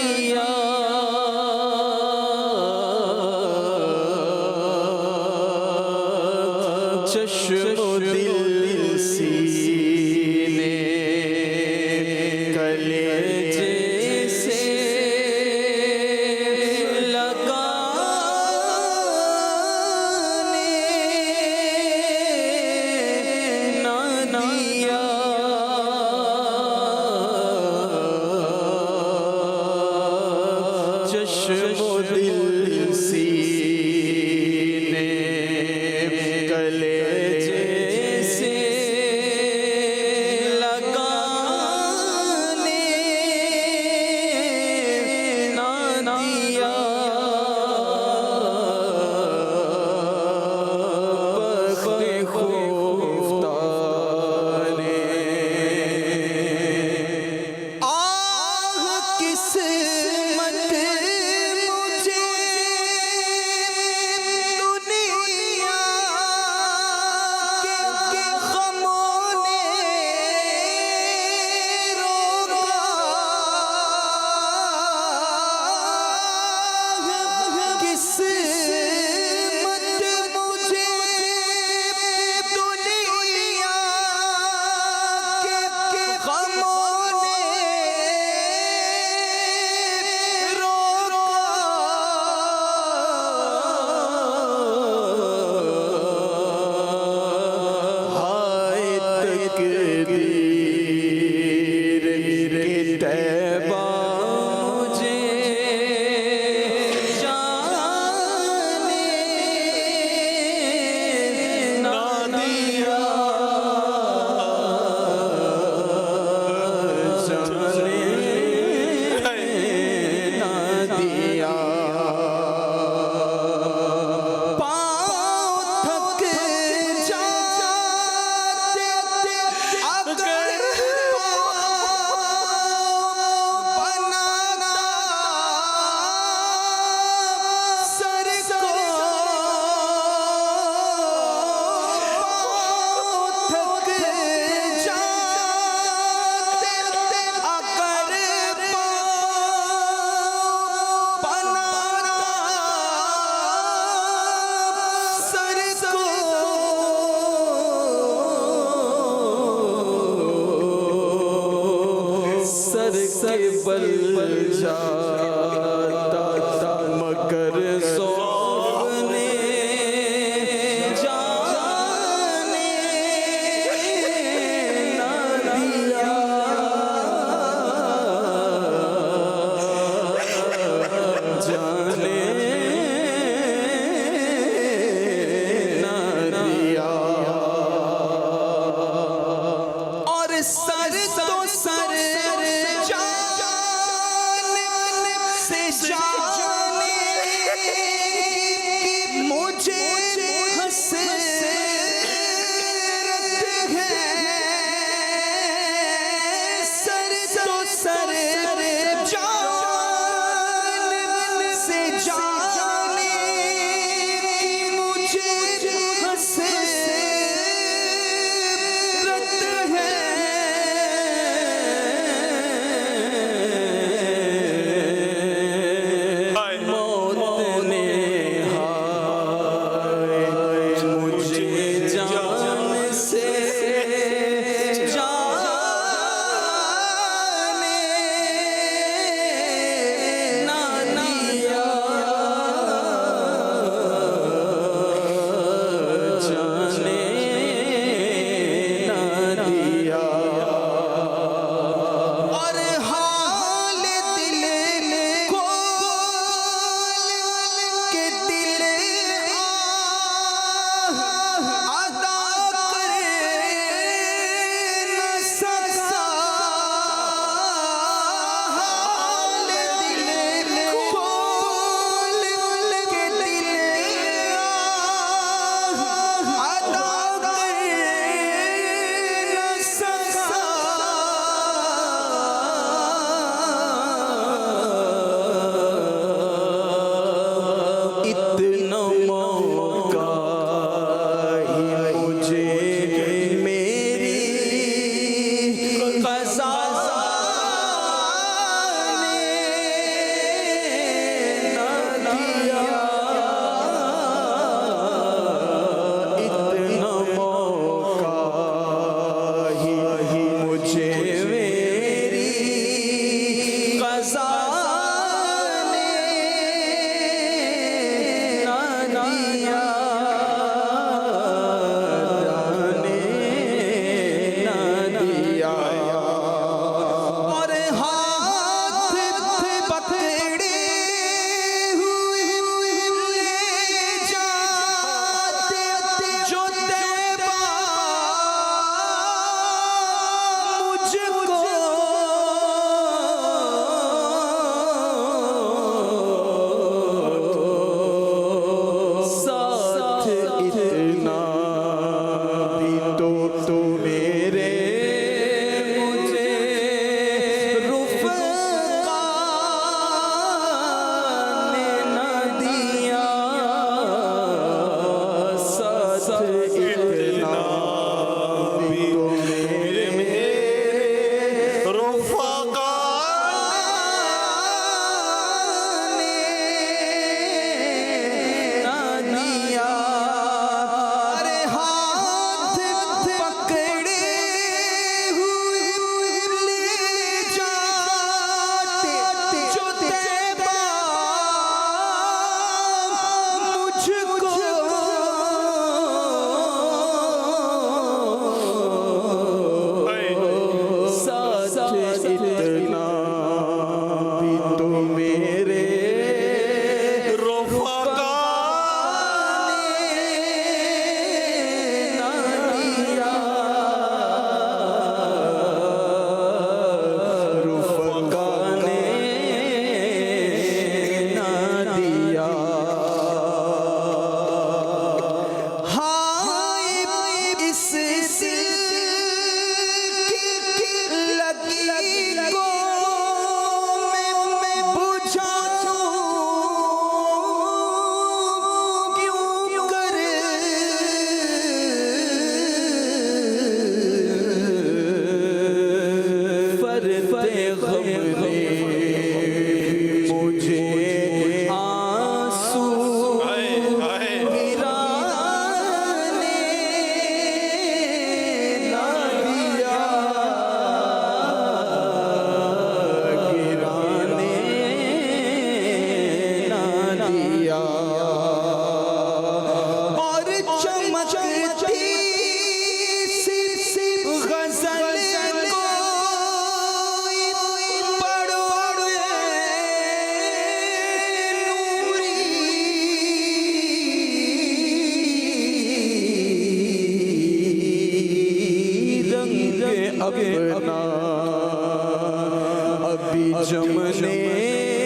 दिया चश्मो दिल सीने कलेजे से लगाने ना दिया चश्मो दिल सीने कलेजे से लगाने ना दिया बख्ते खुफ्ताने आह किस्मत मुझे दुनिया के गमों ने रोका किस्मत मुझे दुनिया के गमों ने हाय तकदीर के तैबा मुझे जाने ना दिया जाने ना दिया पाँव थक जाते अगर बनाता सर को पाँव थक जाते अगर बनाता सर को सर के बल जाता मगर सोने जाने ना दिया जाने ना दिया और सर तो सर जान से जाने की मुझे हसरत है सर तो सर जान से जाने की मुझे हसरत है मौत ने हाय मुझे चमने